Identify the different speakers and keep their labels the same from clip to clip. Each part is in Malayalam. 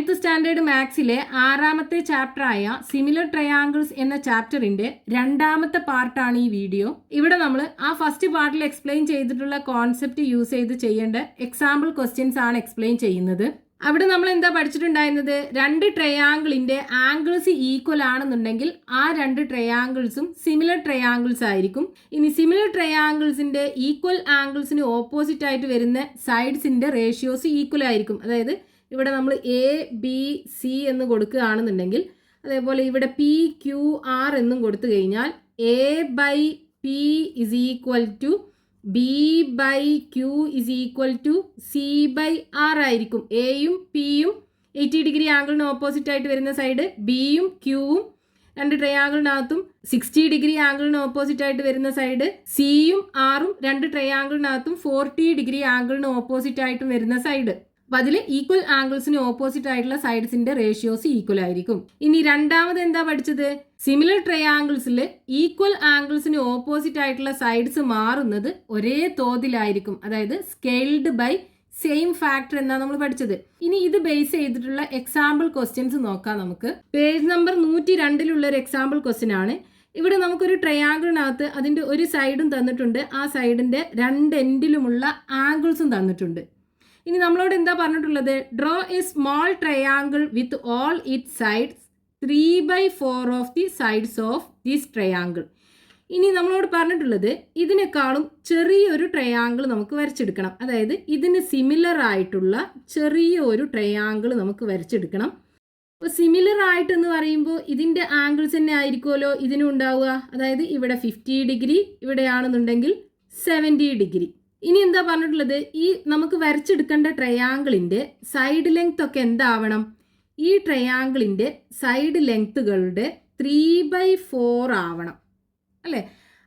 Speaker 1: 9th സ്റ്റാൻഡേർഡ് മാത്സിലെ 6ാമത്തെ ചാപ്റ്ററായ സിമിലർ ട്രയാങ്കിൾസ് എന്ന ചാപ്റ്ററിന്റെ 2ാമത്തെ പാർട്ടാണ് ഈ വീഡിയോ. ഇവിടെ നമ്മൾ ആ ഫസ്റ്റ് പാർട്ടിൽ എക്സ്പ്ലെയിൻ ചെയ്തിട്ടുള്ള കോൺസെപ്റ്റ് യൂസ് ചെയ്ത് ചെയ്യേണ്ട എക്സാമ്പിൾ ക്വസ്റ്റ്യൻസ് ആണ് എക്സ്പ്ലെയിൻ ചെയ്യുന്നത്. അവിടെ നമ്മൾ എന്താ പഠിച്ചിട്ടുണ്ടായിരുന്നത്, 2 ട്രയാങ്കിളിന്റെ ആംഗിൾസ് ഈക്വൽ ആണെന്നുണ്ടെങ്കിൽ ആ 2 ട്രയാങ്കിൾസും സിമിലർ ട്രയാങ്കിൾസ് ആയിരിക്കും. ഇനി സിമിലർ ട്രയാങ്കിൾസിന്റെ ഈക്വൽ ആംഗിൾസിന് ഓപ്പോസിറ്റ് ആയിട്ട് വരുന്ന സൈഡ്സിന്റെ റേഷ്യോസ് ഈക്വൽ ആയിരിക്കും. അതായത് ഇവിടെ നമ്മൾ ABC എന്ന് കൊടുക്കുകയാണെന്നുണ്ടെങ്കിൽ, അതേപോലെ ഇവിടെ PQR എന്നും കൊടുത്തു കഴിഞ്ഞാൽ A/P is equal to B/Q is equal to C/R ആയിരിക്കും. എയും പിയും 80 ഡിഗ്രി ആംഗിളിന് ഓപ്പോസിറ്റ് ആയിട്ട് വരുന്ന സൈഡ്, ബിയും ക്യൂവും 2 ട്രയാങ്കിളിനകത്തും 60 ഡിഗ്രി ആംഗിളിന് ഓപ്പോസിറ്റ് ആയിട്ട് വരുന്ന സൈഡ്, സിയും ആറും 2 ട്രയാങ്കിളിനകത്തും 40 ഡിഗ്രി ആംഗിളിന് ഓപ്പോസിറ്റ് ആയിട്ടും വരുന്ന സൈഡ്. അപ്പം അതിൽ ഈക്വൽ ആംഗിൾസിന് ഓപ്പോസിറ്റ് ആയിട്ടുള്ള സൈഡ്സിന്റെ റേഷ്യോസ് ഈക്വൽ ആയിരിക്കും. ഇനി രണ്ടാമത് എന്താ പഠിച്ചത്, സിമിലർ ട്രയാങ്കിൾസിൽ ഈക്വൽ ആംഗിൾസിന് ഓപ്പോസിറ്റ് ആയിട്ടുള്ള സൈഡ്സ് മാറുന്നത് ഒരേ തോതിലായിരിക്കും. അതായത് സ്കെയിൽഡ് ബൈ സെയിം ഫാക്ടർ എന്നാണ് നമ്മൾ പഠിച്ചത്. ഇനി ഇത് ബേസ് ചെയ്തിട്ടുള്ള എക്സാമ്പിൾ ക്വസ്റ്റ്യൻസ് നോക്കാം നമുക്ക്. പേജ് നമ്പർ 102 ഒരു എക്സാമ്പിൾ ക്വസ്റ്റ്യൻ ആണ്. ഇവിടെ നമുക്കൊരു ട്രയാങ്കിളിനകത്ത് അതിന്റെ ഒരു സൈഡും തന്നിട്ടുണ്ട്, ആ സൈഡിന്റെ 2 എൻഡിലുമുള്ള ആംഗിൾസും തന്നിട്ടുണ്ട്. ഇനി നമ്മളോട് എന്താ പറഞ്ഞിട്ടുള്ളത്, draw A small triangle with all it sides 3/4 of the sides of this triangle. ഇനി നമ്മളോട് പറഞ്ഞിട്ടുള്ളത് ഇതിനേക്കാളും ചെറിയൊരു ട്രയാങ്കിൾ നമുക്ക് വരച്ചെടുക്കണം. അതായത് ഇതിന് സിമിലർ ആയിട്ടുള്ള ചെറിയ ഒരു ട്രയാങ്കിൾ നമുക്ക് വരച്ചെടുക്കണം. അപ്പോൾ സിമിലർ ആയിട്ടെന്ന് പറയുമ്പോൾ ഇതിൻ്റെ ആംഗിൾസ് തന്നെ ആയിരിക്കുമല്ലോ ഇതിനും ഉണ്ടാവുക. അതായത് ഇവിടെ 50 ഡിഗ്രി, ഇവിടെയാണെന്നുണ്ടെങ്കിൽ 70 ഡിഗ്രി. ഇനി എന്താ പറഞ്ഞിട്ടുള്ളത്, ഈ നമുക്ക് വരച്ചെടുക്കേണ്ട ട്രയാങ്കിളിൻ്റെ സൈഡ് ലെങ്ത് ഒക്കെ എന്താവണം, ഈ ട്രയാങ്കിളിൻ്റെ സൈഡ് ലെങ്ത്തുകളുടെ 3/4 ആവണം അല്ലേ.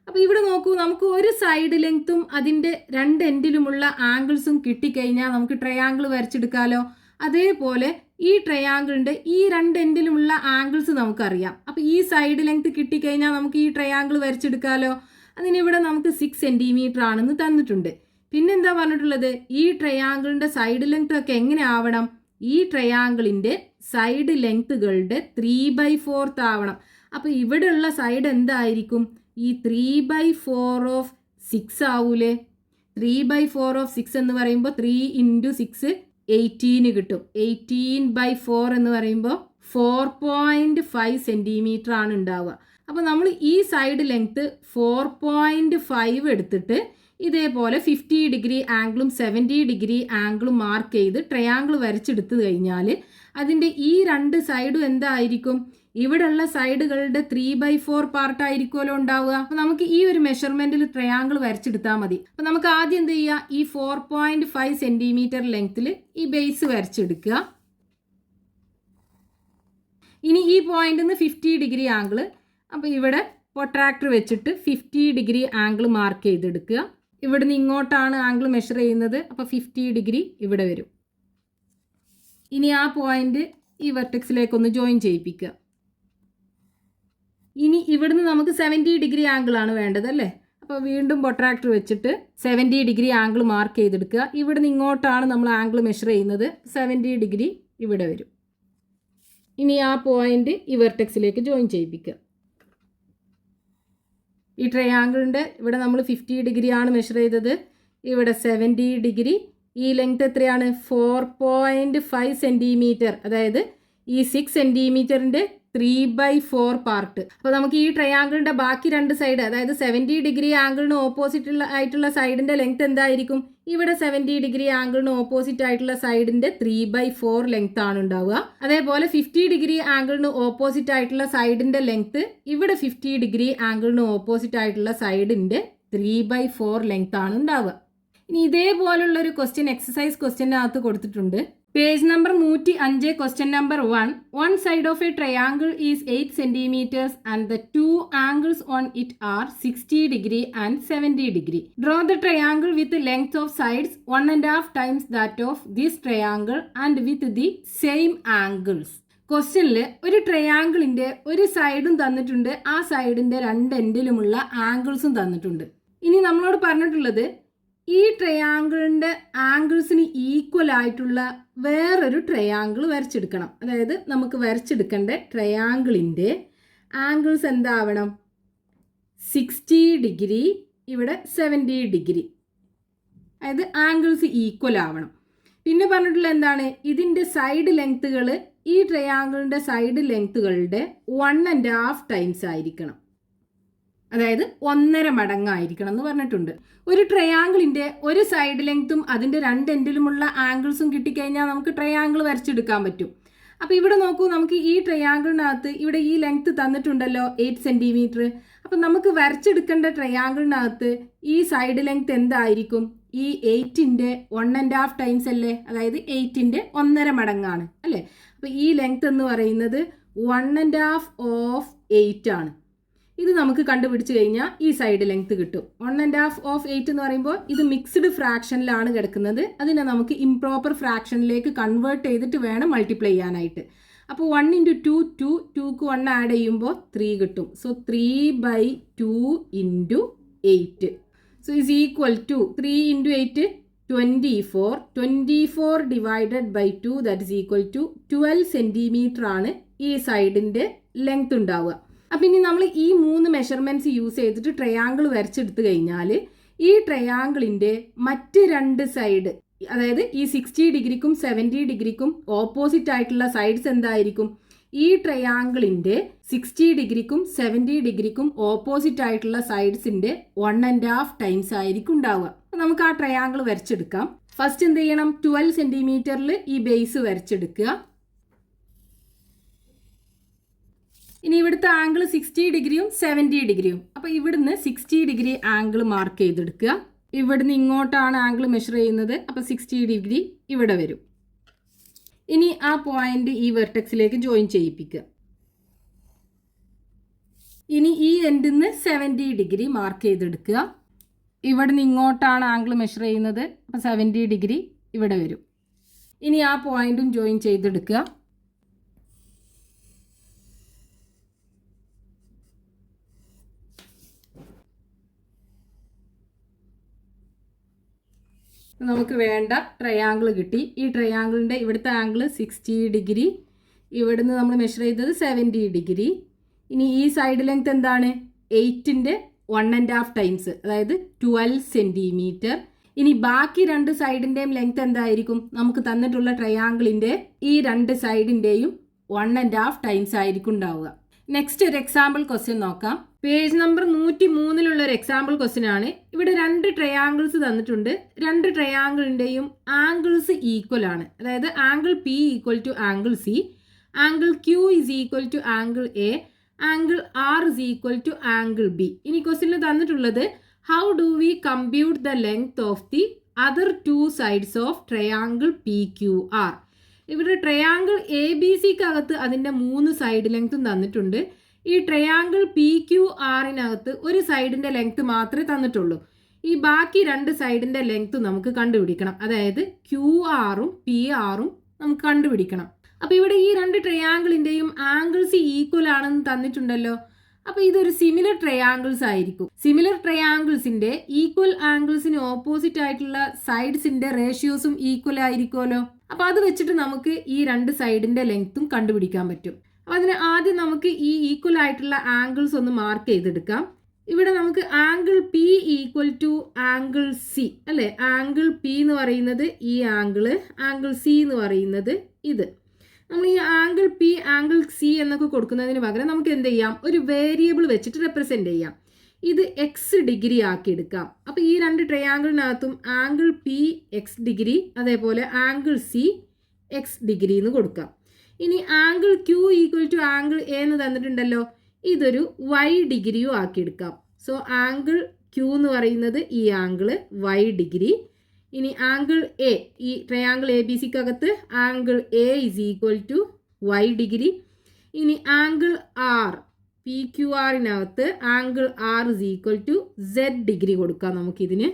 Speaker 1: അപ്പോൾ ഇവിടെ നോക്കൂ, നമുക്ക് ഒരു സൈഡ് ലെങ്ത്തും അതിൻ്റെ 2 എൻഡിലുമുള്ള ആംഗിൾസും കിട്ടിക്കഴിഞ്ഞാൽ നമുക്ക് ട്രയാങ്കിൾ വരച്ചെടുക്കാമല്ലോ. അതേപോലെ ഈ ട്രയാങ്കിളിൻ്റെ ഈ 2 എൻഡിലുമുള്ള ആംഗിൾസ് നമുക്കറിയാം. അപ്പോൾ ഈ സൈഡ് ലെങ്ത് കിട്ടിക്കഴിഞ്ഞാൽ നമുക്ക് ഈ ട്രയാങ്കിൾ വരച്ചെടുക്കാമല്ലോ. അതിനിവിടെ നമുക്ക് 6 സെൻറ്റിമീറ്റർ ആണെന്ന് തന്നിട്ടുണ്ട്. പിന്നെന്താ പറഞ്ഞിട്ടുള്ളത്, ഈ ട്രയാങ്കിളിൻ്റെ സൈഡ് ലെങ്ത് ഒക്കെ എങ്ങനെ ആവണം, ഈ ട്രയാങ്കിളിൻ്റെ സൈഡ് ലെങ്ത്തുകളുടെ 3/4 ആവണം. അപ്പോൾ ഇവിടെയുള്ള സൈഡ് എന്തായിരിക്കും, ഈ 3/4 ഓഫ് 6 ആവൂലേ. 3/4 ഓഫ് 6 എന്ന് പറയുമ്പോൾ 3 × 6 18 കിട്ടും. 18/4 എന്ന് പറയുമ്പോൾ 4.5 സെൻറ്റിമീറ്റർ ആണ് ഉണ്ടാവുക. അപ്പോൾ നമ്മൾ ഈ സൈഡ് ലെങ്ത്ത് 4.5 എടുത്തിട്ട് ഇതേപോലെ 50 ഡിഗ്രി ആംഗിളും 70 ഡിഗ്രി ആംഗിളും മാർക്ക് ചെയ്ത് ട്രയാങ്കിൾ വരച്ചെടുത്തു കഴിഞ്ഞാൽ അതിൻ്റെ ഈ 2 സൈഡും എന്തായിരിക്കും, ഇവിടെയുള്ള സൈഡുകളുടെ 3/4 പാർട്ടായിരിക്കുമല്ലോ ഉണ്ടാവുക. അപ്പോൾ നമുക്ക് ഈ ഒരു മെഷർമെൻറ്റിൽ ട്രയാങ്കിൾ വരച്ചെടുത്താൽ മതി. അപ്പോൾ നമുക്ക് ആദ്യം എന്ത് ചെയ്യുക, ഈ 4.5 സെൻറ്റിമീറ്റർ ലെങ്ത്തിൽ ഈ ബേസ് വരച്ചെടുക്കുക. ഇനി ഈ പോയിന്റിൽ നിന്ന് 50 ഡിഗ്രി ആംഗിൾ, അപ്പോൾ ഇവിടെ പ്രൊട്രാക്ടർ വെച്ചിട്ട് 50 ഡിഗ്രി ആംഗിൾ മാർക്ക് ചെയ്തെടുക്കുക. ഇവിടുന്ന് ഇങ്ങോട്ടാണ് ആംഗിൾ മെഷർ ചെയ്യുന്നത്, അപ്പോൾ 50 ഡിഗ്രി ഇവിടെ വരും. ഇനി ആ പോയിന്റ് ഈ വെർട്ടെക്സിലേക്കൊന്ന് ജോയിൻ ചെയ്യിപ്പിക്കുക. ഇനി ഇവിടുന്ന് നമുക്ക് 70 ഡിഗ്രി ആംഗിളാണ് വേണ്ടത് അല്ലേ. അപ്പോൾ വീണ്ടും പ്രൊട്രാക്ടർ വെച്ചിട്ട് 70 ഡിഗ്രി ആംഗിൾ മാർക്ക് ചെയ്തെടുക്കുക. ഇവിടുന്ന് ഇങ്ങോട്ടാണ് നമ്മൾ ആംഗിൾ മെഷർ ചെയ്യുന്നത്, 70 ഡിഗ്രി ഇവിടെ വരും. ഇനി ആ പോയിന്റ് ഈ വെർട്ടെക്സിലേക്ക് ജോയിൻ ചെയ്യിപ്പിക്കുക. ഈ ട്രയാങ്കിളിൻ്റെ ഇവിടെ നമ്മൾ 50 ഡിഗ്രി ആണ് മെഷർ ചെയ്തത്, ഇവിടെ 70 ഡിഗ്രി. ഈ ലെങ്ത് എത്രയാണ്, 4.5 സെൻറ്റിമീറ്റർ. അതായത് ഈ 6 സെൻറ്റിമീറ്ററിൻ്റെ 3/4 പാർട്ട്. അപ്പോൾ നമുക്ക് ഈ ട്രയാങ്കിളിൻ്റെ ബാക്കി 2 സൈഡ്, അതായത് 70 ഡിഗ്രി ആംഗിളിന് ഓപ്പോസിറ്റ് ആയിട്ടുള്ള സൈഡിൻ്റെ ലെങ്ത് എന്തായിരിക്കും, ഇവിടെ 70 ഡിഗ്രി ആംഗിളിന് ഓപ്പോസിറ്റ് ആയിട്ടുള്ള സൈഡിൻ്റെ 3/4 ലെങ്ത് ആണ് ഉണ്ടാവുക. അതേപോലെ 50 ഡിഗ്രി ആംഗിളിന് ഓപ്പോസിറ്റ് ആയിട്ടുള്ള സൈഡിൻ്റെ ലെങ്ത് ഇവിടെ 50 ഡിഗ്രി ആംഗിളിന് ഓപ്പോസിറ്റ് ആയിട്ടുള്ള സൈഡിൻ്റെ 3/4 ലെങ്ത് ആണ് ഉണ്ടാവുക. ഇനി ഇതേപോലുള്ള ഒരു ക്വസ്റ്റ്യൻ എക്സസൈസ് ക്വസ്റ്റ്യനകത്ത് കൊടുത്തിട്ടുണ്ട്. Page number 105 question number 1. One side of a triangle is 8 centimeters and the two angles on it are 60 degree and 70 degree. Draw the triangle with the length of sides 1.5 times that of this triangle and with the same angles. ക്വസ്റ്റ്യനിൽ ഒരു ട്രയാങ്കിളിൻ്റെ ഒരു സൈഡും തന്നിട്ടുണ്ട്, ആ സൈഡിൻ്റെ 2 എൻഡിലുമുള്ള ആംഗിൾസും തന്നിട്ടുണ്ട്. ഇനി നമ്മളോട് പറഞ്ഞിട്ടുള്ളത് ഈ ട്രയാങ്കിളിൻ്റെ ആംഗിൾസിന് ഈക്വൽ ആയിട്ടുള്ള വേറൊരു ട്രയാങ്കിൾ വരച്ചെടുക്കണം. അതായത് നമുക്ക് വരച്ചെടുക്കേണ്ട ട്രയാങ്കിളിൻ്റെ ആംഗിൾസ് എന്താവണം? 60 ഡിഗ്രി, ഇവിടെ 70 ഡിഗ്രി. അതായത് ആംഗിൾസ് ഈക്വൽ ആവണം. പിന്നെ പറഞ്ഞിട്ടുള്ള എന്താണ്? ഇതിൻ്റെ സൈഡ് ലെങ്ത്തുകൾ ഈ ട്രയാങ്കിളിൻ്റെ സൈഡ് ലെങ്ത്തുകളുടെ 1.5 ടൈംസ് ആയിരിക്കണം. അതായത് 1.5 മടങ്ങായിരിക്കണം എന്ന് പറഞ്ഞിട്ടുണ്ട്. ഒരു ട്രയാങ്കിളിൻ്റെ ഒരു സൈഡ് ലെങ്ത്തും അതിൻ്റെ രണ്ട് എൻഡിലുമുള്ള ആംഗിൾസും കിട്ടിക്കഴിഞ്ഞാൽ നമുക്ക് ട്രയാങ്കിൾ വരച്ചെടുക്കാൻ പറ്റും. അപ്പോൾ ഇവിടെ നോക്കൂ, നമുക്ക് ഈ ട്രയാങ്കിളിനകത്ത് ഇവിടെ ഈ ലെങ്ത്ത് തന്നിട്ടുണ്ടല്ലോ 8 സെൻറ്റിമീറ്റർ. അപ്പം നമുക്ക് വരച്ചെടുക്കേണ്ട ട്രയാങ്കിളിനകത്ത് ഈ സൈഡ് ലെങ്ത്ത് എന്തായിരിക്കും? ഈ 8ൻ്റെ 1.5 ടൈംസ് അല്ലേ? അതായത് 8ൻ്റെ 1.5 മടങ്ങാണ് അല്ലേ? അപ്പോൾ ഈ ലെങ്ത്ത് എന്ന് പറയുന്നത് 1.5 ഓഫ് 8 ആണ്. ഇത് നമുക്ക് കണ്ടുപിടിച്ച് കഴിഞ്ഞാൽ ഈ സൈഡ് ലെങ്ത്ത് കിട്ടും. 1.5 ഓഫ് 8 എന്ന് പറയുമ്പോൾ ഇത് മിക്സ്ഡ് ഫ്രാക്ഷനിലാണ് കിടക്കുന്നത്. അതിനെ നമുക്ക് ഇംപ്രോപ്പർ ഫ്രാക്ഷനിലേക്ക് കൺവേർട്ട് ചെയ്തിട്ട് വേണം മൾട്ടിപ്ലൈ ചെയ്യാനായിട്ട്. അപ്പോൾ 1 × 2 2, 2ക്ക് 1 ആഡ് ചെയ്യുമ്പോൾ 3 കിട്ടും. So 3/2 × 8. So is equal to 3 × 8 24. 24 divided by 2 that is equal to 12 centimetre ആണ് ഈ സൈഡിൻ്റെ ലെങ്ത് ഉണ്ടാവുക. അപ്പം ഇനി നമ്മൾ ഈ 3 മെഷർമെൻറ്റ്സ് യൂസ് ചെയ്തിട്ട് ട്രയാങ്കിൾ വരച്ചെടുത്ത് കഴിഞ്ഞാൽ ഈ ട്രയാങ്കിളിൻ്റെ മറ്റ് 2 സൈഡ്, അതായത് ഈ 60 ഡിഗ്രിക്കും 70 ഡിഗ്രിക്കും ഓപ്പോസിറ്റ് ആയിട്ടുള്ള സൈഡ്സ് എന്തായിരിക്കും? ഈ ട്രയാങ്കിളിൻ്റെ 60 ഡിഗ്രിക്കും 70 ഡിഗ്രിക്കും ഓപ്പോസിറ്റ് ആയിട്ടുള്ള സൈഡ്സിൻ്റെ 1.5 ടൈംസ് ആയിരിക്കും ഉണ്ടാവുക. അപ്പം നമുക്ക് ആ ട്രയാങ്കിൾ വരച്ചെടുക്കാം. ഫസ്റ്റ് എന്ത് ചെയ്യണം? 12 സെൻറ്റിമീറ്ററിൽ ഈ ബേസ് വരച്ചെടുക്കുക. ഇനി ഇവിടുത്തെ ആംഗിൾ 60 ഡിഗ്രിയും 70 ഡിഗ്രിയും. അപ്പോൾ ഇവിടുന്ന് 60 ഡിഗ്രി ആംഗിൾ മാർക്ക് ചെയ്തെടുക്കുക. ഇവിടുന്ന് ഇങ്ങോട്ടാണ് ആംഗിൾ മെഷർ ചെയ്യുന്നത്. അപ്പോൾ 60 ഡിഗ്രി ഇവിടെ വരും. ഇനി ആ പോയിന്റ് ഈ വെർട്ടെക്സിലേക്ക് ജോയിൻ ചെയ്യിപ്പിക്കുക. ഇനി ഈ എൻഡിൽ നിന്ന് 70 ഡിഗ്രി മാർക്ക് ചെയ്തെടുക്കുക. ഇവിടുന്ന് ഇങ്ങോട്ടാണ് ആംഗിൾ മെഷർ ചെയ്യുന്നത്. അപ്പോൾ 70 ഡിഗ്രി ഇവിടെ വരും. ഇനി ആ പോയിന്റും ജോയിൻ ചെയ്തെടുക്കുക. നമുക്ക് വേണ്ട ട്രയാങ്കിൾ കിട്ടി. ഈ ട്രയാങ്കിളിൻ്റെ ഇവിടുത്തെ ആംഗിൾ 60 ഡിഗ്രി, ഇവിടുന്ന് നമ്മൾ മെഷർ ചെയ്തത് 70 ഡിഗ്രി. ഇനി ഈ സൈഡ് ലെങ്ത് എന്താണ്? 8ൻ്റെ 1.5 ടൈംസ്, അതായത് 12 സെൻറ്റിമീറ്റർ. ഇനി ബാക്കി 2 സൈഡിൻ്റെയും ലെങ്ത് എന്തായിരിക്കും? നമുക്ക് തന്നിട്ടുള്ള ട്രയാങ്കിളിൻ്റെ ഈ 2 സൈഡിൻ്റെയും 1.5 ടൈംസ് ആയിരിക്കും ഉണ്ടാവുക. നെക്സ്റ്റ് ഒരു എക്സാമ്പിൾ ക്വസ്റ്റ്യൻ നോക്കാം. പേജ് നമ്പർ 103 ഒരു എക്സാമ്പിൾ ക്വസ്റ്റ്യൻ ആണ്. ഇവിടെ 2 ട്രയാങ്കിൾസ് തന്നിട്ടുണ്ട്. 2 ട്രയാങ്കിളിൻ്റെയും ആംഗിൾസ് ഈക്വൽ ആണ്. അതായത് angle P equal to angle C, angle Q is equal to angle A, angle R is equal to angle B. ഇനി ക്വസ്റ്റ്യനിൽ തന്നിട്ടുള്ളത് how do we compute the length of the other 2 sides of triangle P Q R. ഇവിടെ ട്രയാങ്കിൾ എ ബി സിക്കകത്ത് അതിൻ്റെ 3 സൈഡ് ലെങ്ത്തും തന്നിട്ടുണ്ട്. ഈ ട്രയാങ്കിൾ പി ക്യു ആറിനകത്ത് ഒരു സൈഡിൻ്റെ ലെങ്ത്ത് മാത്രമേ തന്നിട്ടുള്ളൂ. ഈ ബാക്കി 2 സൈഡിൻ്റെ ലെങ്ത്ത് നമുക്ക് കണ്ടുപിടിക്കണം. അതായത് ക്യു ആറും പി ആറും നമുക്ക് കണ്ടുപിടിക്കണം. അപ്പോൾ ഇവിടെ ഈ 2 ട്രയാങ്കിളിൻ്റെയും ആംഗിൾസ് ഈക്വൽ ആണെന്ന് തന്നിട്ടുണ്ടല്ലോ. അപ്പോൾ ഇതൊരു സിമിലർ ട്രയാങ്കിൾസ് ആയിരിക്കും. സിമിലർ ട്രയാങ്കിൾസിൻ്റെ ഈക്വൽ ആംഗിൾസിന് ഓപ്പോസിറ്റ് ആയിട്ടുള്ള സൈഡ്സിൻ്റെ റേഷ്യോസും ഈക്വൽ ആയിരിക്കുമല്ലോ. അപ്പോൾ അത് വെച്ചിട്ട് നമുക്ക് ഈ 2 സൈഡിൻ്റെ ലെങ്ത്തും കണ്ടുപിടിക്കാൻ പറ്റും. അപ്പോൾ അതിന് ആദ്യം നമുക്ക് ഈ ഈക്വൽ ആയിട്ടുള്ള ആംഗിൾസ് ഒന്ന് മാർക്ക് ചെയ്തെടുക്കാം. ഇവിടെ നമുക്ക് angle P equal to angle C അല്ലേ? ആംഗിൾ പി എന്ന് പറയുന്നത് ഈ ആംഗിള്, ആംഗിൾ സി എന്ന് പറയുന്നത് ഇത്. നമ്മൾ ഈ ആംഗിൾ പി ആംഗിൾ സി എന്നൊക്കെ കൊടുക്കുന്നതിന് പകരം നമുക്ക് എന്ത് ചെയ്യാം? ഒരു വേരിയബിൾ വെച്ചിട്ട് റെപ്രസെൻ്റ് ചെയ്യാം. ഇത് എക്സ് ഡിഗ്രി ആക്കി എടുക്കാം. അപ്പോൾ ഈ 2 ട്രയാങ്കിളിനകത്തും ആംഗിൾ പി എക്സ് ഡിഗ്രി, അതേപോലെ ആംഗിൾ സി എക്സ് ഡിഗ്രി എന്ന് കൊടുക്കാം. ഇനി angle Q equal to angle A എന്ന് തന്നിട്ടുണ്ടല്ലോ, ഇതൊരു വൈ ഡിഗ്രിയും ആക്കിയെടുക്കാം. സോ ആംഗിൾ ക്യൂ എന്ന് പറയുന്നത് ഈ ആംഗിള് വൈ ഡിഗ്രി. ഇനി ആംഗിൾ എ, ഈ ട്രയാങ്കിൾ എ ബി സിക്കകത്ത് angle A is equal to y degree. ഇനി ആംഗിൾ ആർ പി ക്യു ആറിനകത്ത് angle R is equal to z degree കൊടുക്കാം നമുക്കിതിന്.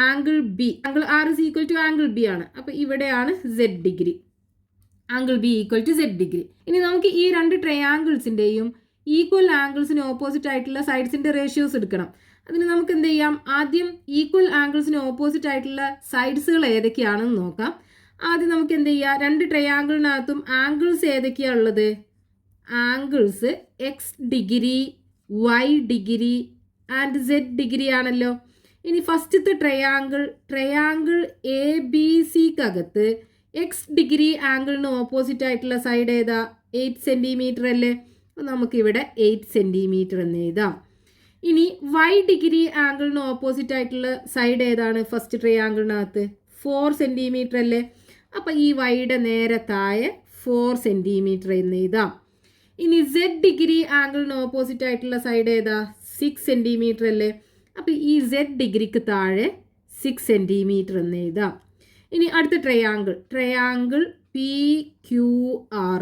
Speaker 1: Angle B, angle R is equal to angle B ആണ്. അപ്പോൾ ഇവിടെയാണ് z degree. Angle B equal to z degree. ഇനി നമുക്ക് ഈ 2 ട്രയാങ്കിൾസിൻ്റെയും ഈക്വൽ ആംഗിൾസിന് ഓപ്പോസിറ്റ് ആയിട്ടുള്ള സൈഡ്സിൻ്റെ റേഷ്യോസ് എടുക്കണം. അതിന് നമുക്ക് എന്ത് ചെയ്യാം, ആദ്യം ഈക്വൽ ആംഗിൾസിന് ഓപ്പോസിറ്റ് ആയിട്ടുള്ള സൈഡ്സുകൾ ഏതൊക്കെയാണെന്ന് നോക്കാം. ആദ്യം നമുക്ക് എന്ത് ചെയ്യാം, രണ്ട് ട്രയാങ്കിളിനകത്തും ആംഗിൾസ് ഏതൊക്കെയാണ് ഉള്ളത്? Angles x degree, y degree and z degree ആണല്ലോ. ഇനി ഫസ്റ്റത്തെ ട്രയാങ്കിൾ എ ബി സിക്കകത്ത് എക്സ് ഡിഗ്രി ആംഗിളിന് ഓപ്പോസിറ്റ് ആയിട്ടുള്ള സൈഡ് ഏതാ? 8 സെൻറ്റിമീറ്റർ അല്ലേ. അപ്പോൾ നമുക്കിവിടെ 8 സെൻറ്റിമീറ്റർ എന്ന് എഴുതാം. ഇനി വൈ ഡിഗ്രി ആംഗിളിന് ഓപ്പോസിറ്റ് ആയിട്ടുള്ള സൈഡ് ഏതാണ് ഫസ്റ്റ് ട്രയാങ്കിളിനകത്ത്? 4 സെൻറ്റിമീറ്റർ അല്ലേ. അപ്പോൾ ഈ വൈയുടെ നേരെ താഴെ 4 സെൻറ്റിമീറ്റർ എന്ന് എഴുതാം. ഇനി സെഡ് ഡിഗ്രി ആംഗിളിന് ഓപ്പോസിറ്റ് ആയിട്ടുള്ള സൈഡ് ഏതാ? 6 സെൻറ്റിമീറ്റർ അല്ലേ. അപ്പോൾ ഈ സെഡ് ഡിഗ്രിക്ക് താഴെ 6 സെൻറ്റിമീറ്റർ എന്ന് എഴുതാം. ഇനി അടുത്ത ട്രയാങ്കിൾ പി ക്യു ആർ.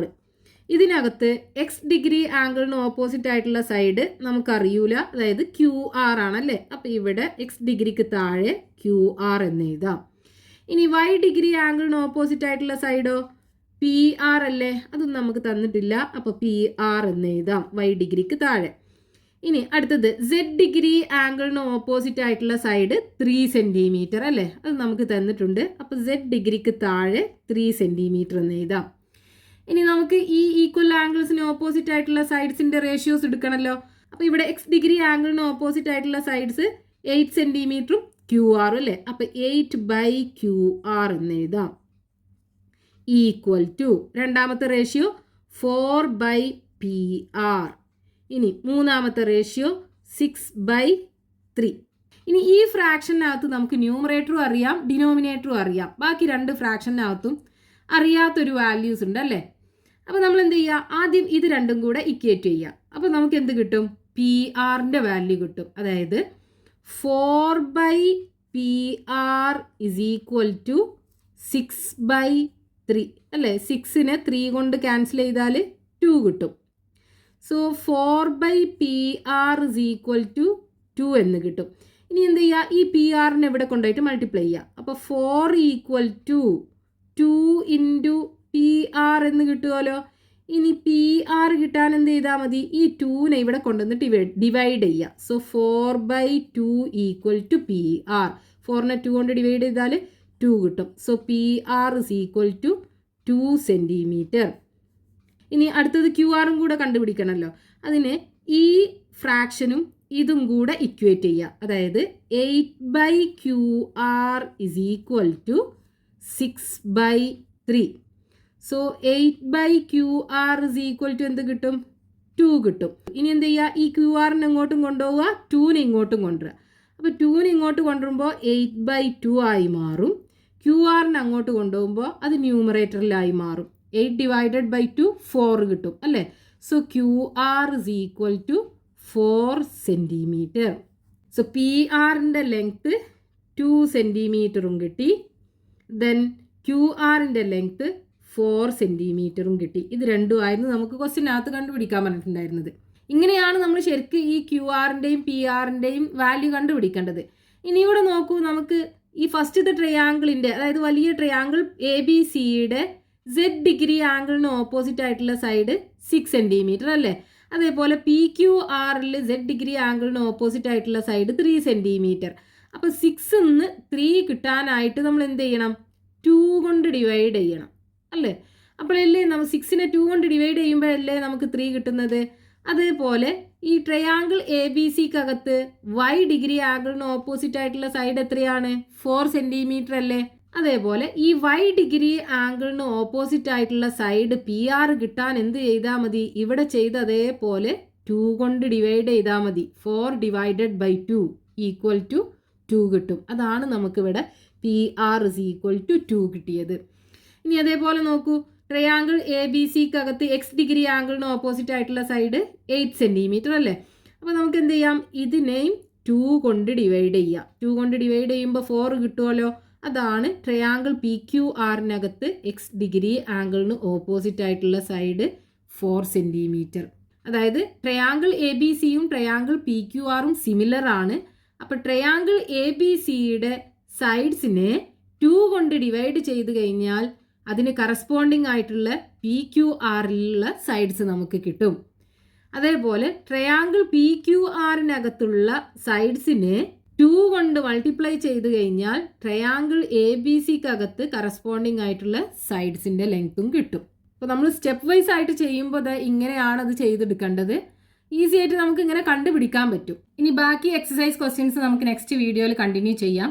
Speaker 1: ഇതിനകത്ത് എക്സ് ഡിഗ്രി ആംഗിളിന് ഓപ്പോസിറ്റ് ആയിട്ടുള്ള സൈഡ് നമുക്കറിയൂല, അതായത് ക്യു ആർ ആണല്ലേ. അപ്പോൾ ഇവിടെ എക്സ് ഡിഗ്രിക്ക് താഴെ ക്യു ആർ എന്ന് എഴുതാം. ഇനി വൈ ഡിഗ്രി ആംഗിളിന് ഓപ്പോസിറ്റ് ആയിട്ടുള്ള സൈഡോ? പി ആർ അല്ലേ. അതും നമുക്ക് തന്നിട്ടില്ല, അപ്പോൾ പി ആർ എന്ന് എഴുതാം വൈ ഡിഗ്രിക്ക് താഴെ. ഇനി അടുത്തത് സെഡ് ഡിഗ്രി ആംഗിളിന് ഓപ്പോസിറ്റ് ആയിട്ടുള്ള സൈഡ് 3 സെൻറ്റിമീറ്റർ അല്ലേ. അത് നമുക്ക് തന്നിട്ടുണ്ട്, അപ്പോൾ സെഡ് ഡിഗ്രിക്ക് താഴെ 3 സെൻറ്റിമീറ്റർ എന്ന് എഴുതാം. ഇനി നമുക്ക് ഈ ഈക്വൽ ആംഗിൾസിന് ഓപ്പോസിറ്റ് ആയിട്ടുള്ള സൈഡ്സിൻ്റെ റേഷ്യോസ് എടുക്കണമല്ലോ. അപ്പോൾ ഇവിടെ എക്സ് ഡിഗ്രി ആംഗിളിന് ഓപ്പോസിറ്റ് ആയിട്ടുള്ള സൈഡ്സ് 8 സെൻറ്റിമീറ്ററും ക്യു ആറും അല്ലേ. അപ്പോൾ 8/QR എന്ന് എഴുതാം. ഈക്വൽ ടു രണ്ടാമത്തെ റേഷ്യോ 4/PR. ഇനി മൂന്നാമത്തെ റേഷ്യോ 6/3. ഇനി ഈ ഫ്രാക്ഷനകത്ത് നമുക്ക് ന്യൂമറേറ്ററും അറിയാം ഡിനോമിനേറ്ററും അറിയാം. ബാക്കി രണ്ട് ഫ്രാക്ഷനകത്തും അറിയാത്തൊരു വാല്യൂസ് ഉണ്ട് അല്ലേ. അപ്പോൾ നമ്മൾ എന്ത് ചെയ്യുക, ആദ്യം ഇത് രണ്ടും കൂടെ ഇക്വേറ്റ് ചെയ്യുക. അപ്പോൾ നമുക്ക് എന്ത് കിട്ടും? PR-ൻ്റെ വാല്യൂ കിട്ടും. അതായത് 4/PR ഇസ് ഈക്വൽ ടു 6/3 അല്ലേ. 6നെ 3 കൊണ്ട് ക്യാൻസൽ ചെയ്താൽ 2 കിട്ടും. So 4/PR is equal to 2 എന്ന് കിട്ടും. ഇനി എന്ത് ചെയ്യുക, ഈ PR-നെ ഇവിടെ കൊണ്ടുപോയിട്ട് മൾട്ടിപ്ലൈ ചെയ്യുക. അപ്പോൾ 4 ഈക്വൽ ടു 2 ഇൻറ്റു PR എന്ന് കിട്ടുമല്ലോ. ഇനി PR കിട്ടാൻ എന്ത് ചെയ്താൽ മതി, ഈ 2നെ ഇവിടെ കൊണ്ടുവന്ന് ഡിവൈഡ് ചെയ്യുക. So 4/2 equal to PR. 4നെ 2 കൊണ്ട് ഡിവൈഡ് ചെയ്താൽ 2 കിട്ടും. So PR is equal to 2 centimetre. ഇനി അടുത്തത് QR-ഉം കൂടെ കണ്ടുപിടിക്കണമല്ലോ. അതിന് ഈ ഫ്രാക്ഷനും ഇതും കൂടെ ഇക്വേറ്റ് ചെയ്യുക. അതായത് 8/QR is equal to 6/3. So 8/QR is equal to എന്ത് കിട്ടും? 2 കിട്ടും. ഇനി എന്ത് ചെയ്യുക, ഈ QR-നെ ഇങ്ങോട്ടും കൊണ്ടുപോവുക, 2നെ ഇങ്ങോട്ടും കൊണ്ടുവരിക. അപ്പോൾ 2നെ ഇങ്ങോട്ട് കൊണ്ടുവരുമ്പോൾ 8/2 ആയി മാറും. QR-നെ അങ്ങോട്ട് കൊണ്ടുപോകുമ്പോൾ അത് ന്യൂമറേറ്ററിലായി മാറും. 8/2 4 കിട്ടും അല്ലേ. So QR is equal to 4 centimetre. So PR-ൻ്റെ ലെങ്ത്ത് 2 സെൻറ്റിമീറ്ററും കിട്ടി. ദെൻ QR-ൻ്റെ ലെങ്ത്ത് 4 സെൻറ്റിമീറ്ററും കിട്ടി. ഇത് രണ്ടുമായിരുന്നു നമുക്ക് ക്വസ്റ്റ്യനകത്ത് കണ്ടുപിടിക്കാൻ പറഞ്ഞിട്ടുണ്ടായിരുന്നത്. ഇങ്ങനെയാണ് നമ്മൾ ശരിക്കും ഈ QR-ൻ്റെയും PR-ൻ്റെയും വാല്യൂ കണ്ടുപിടിക്കേണ്ടത്. ഇനി ഇവിടെ നോക്കൂ, നമുക്ക് ഈ ഫസ്റ്റത്തെ ട്രയാങ്കിളിൻ്റെ, അതായത് വലിയ ട്രയാങ്കിൾ ABCയുടെ സെഡ് ഡിഗ്രി ആംഗിളിന് ഓപ്പോസിറ്റ് ആയിട്ടുള്ള സൈഡ് 6 സെൻറ്റിമീറ്റർ അല്ലേ. അതേപോലെ PQR-ൽ സെഡ് ഡിഗ്രി ആംഗിളിന് ഓപ്പോസിറ്റ് ആയിട്ടുള്ള സൈഡ് 3 സെൻറ്റിമീറ്റർ. അപ്പോൾ 6ന്ന് 3 കിട്ടാനായിട്ട് നമ്മൾ എന്ത് ചെയ്യണം? 2 കൊണ്ട് ഡിവൈഡ് ചെയ്യണം അല്ലേ. അപ്പോഴല്ലേ നമ്മൾ 6നെ 2 കൊണ്ട് ഡിവൈഡ് ചെയ്യുമ്പോഴല്ലേ നമുക്ക് 3 കിട്ടുന്നത്. അതേപോലെ ഈ ട്രയാങ്കിൾ ABCക്കകത്ത് വൈ ഡിഗ്രി ആംഗിളിന് ഓപ്പോസിറ്റ് ആയിട്ടുള്ള സൈഡ് എത്രയാണ്? 4 സെൻറ്റിമീറ്റർ അല്ലേ. അതേപോലെ ഈ വൈ ഡിഗ്രി ആംഗിളിന് ഓപ്പോസിറ്റ് ആയിട്ടുള്ള സൈഡ് PR കിട്ടാൻ എന്ത് ചെയ്താൽ മതി? ഇവിടെ ചെയ്ത് അതേപോലെ 2 കൊണ്ട് ഡിവൈഡ് ചെയ്താൽ മതി. 4/2 ഈക്വൽ ടു 2 കിട്ടും. അതാണ് നമുക്കിവിടെ PR ഇസ് ഈക്വൽ ടു 2 കിട്ടിയത്. ഇനി അതേപോലെ നോക്കൂ, ട്രയാങ്കിൾ ABCക്കകത്ത് എക്സ് ഡിഗ്രി ആംഗിളിന് ഓപ്പോസിറ്റ് ആയിട്ടുള്ള സൈഡ് 8 സെൻറ്റിമീറ്റർ അല്ലേ. അപ്പോൾ നമുക്ക് എന്ത് ചെയ്യാം, ഇതിനെയും 2 കൊണ്ട് ഡിവൈഡ് ചെയ്യാം. 2 കൊണ്ട് ഡിവൈഡ് ചെയ്യുമ്പോൾ 4 കിട്ടുമല്ലോ. അതാണ് ട്രയാങ്കിൾ PQR-നകത്ത് എക്സ് ഡിഗ്രി ആംഗിളിന് ഓപ്പോസിറ്റ് ആയിട്ടുള്ള സൈഡ് 4 സെൻറ്റിമീറ്റർ. അതായത് ട്രയാങ്കിൾ ABCയും ട്രയാങ്കിൾ PQR-ഉം സിമിലർ ആണ്. അപ്പോൾ ട്രയാങ്കിൾ ABCയുടെ സൈഡ്സിനെ 2 കൊണ്ട് ഡിവൈഡ് ചെയ്ത് കഴിഞ്ഞാൽ അതിന് കറസ്പോണ്ടിങ് ആയിട്ടുള്ള PQR-ലുള്ള സൈഡ്സ് നമുക്ക് കിട്ടും. അതേപോലെ ട്രയാങ്കിൾ പി ക്യു ആറിനകത്തുള്ള സൈഡ്സിനെ 2 കൊണ്ട് മൾട്ടിപ്ലൈ ചെയ്ത് കഴിഞ്ഞാൽ ട്രയാങ്കിൾ എ ബി സിക്കകത്ത് കറസ്പോണ്ടിങ് ആയിട്ടുള്ള സൈഡ്സിൻ്റെ ലെങ്ത്തും കിട്ടും. അപ്പോൾ നമ്മൾ സ്റ്റെപ്പ് വൈസ് ആയിട്ട് ചെയ്യുമ്പോൾ ഇങ്ങനെയാണ് അത് ചെയ്തെടുക്കേണ്ടത്. ഈസി ആയിട്ട് നമുക്ക് ഇങ്ങനെ കണ്ടുപിടിക്കാൻ പറ്റും. ഇനി ബാക്കി എക്സസൈസ് ക്വസ്റ്റ്യൻസ് നമുക്ക് നെക്സ്റ്റ് വീഡിയോയിൽ കണ്ടിന്യൂ ചെയ്യാം.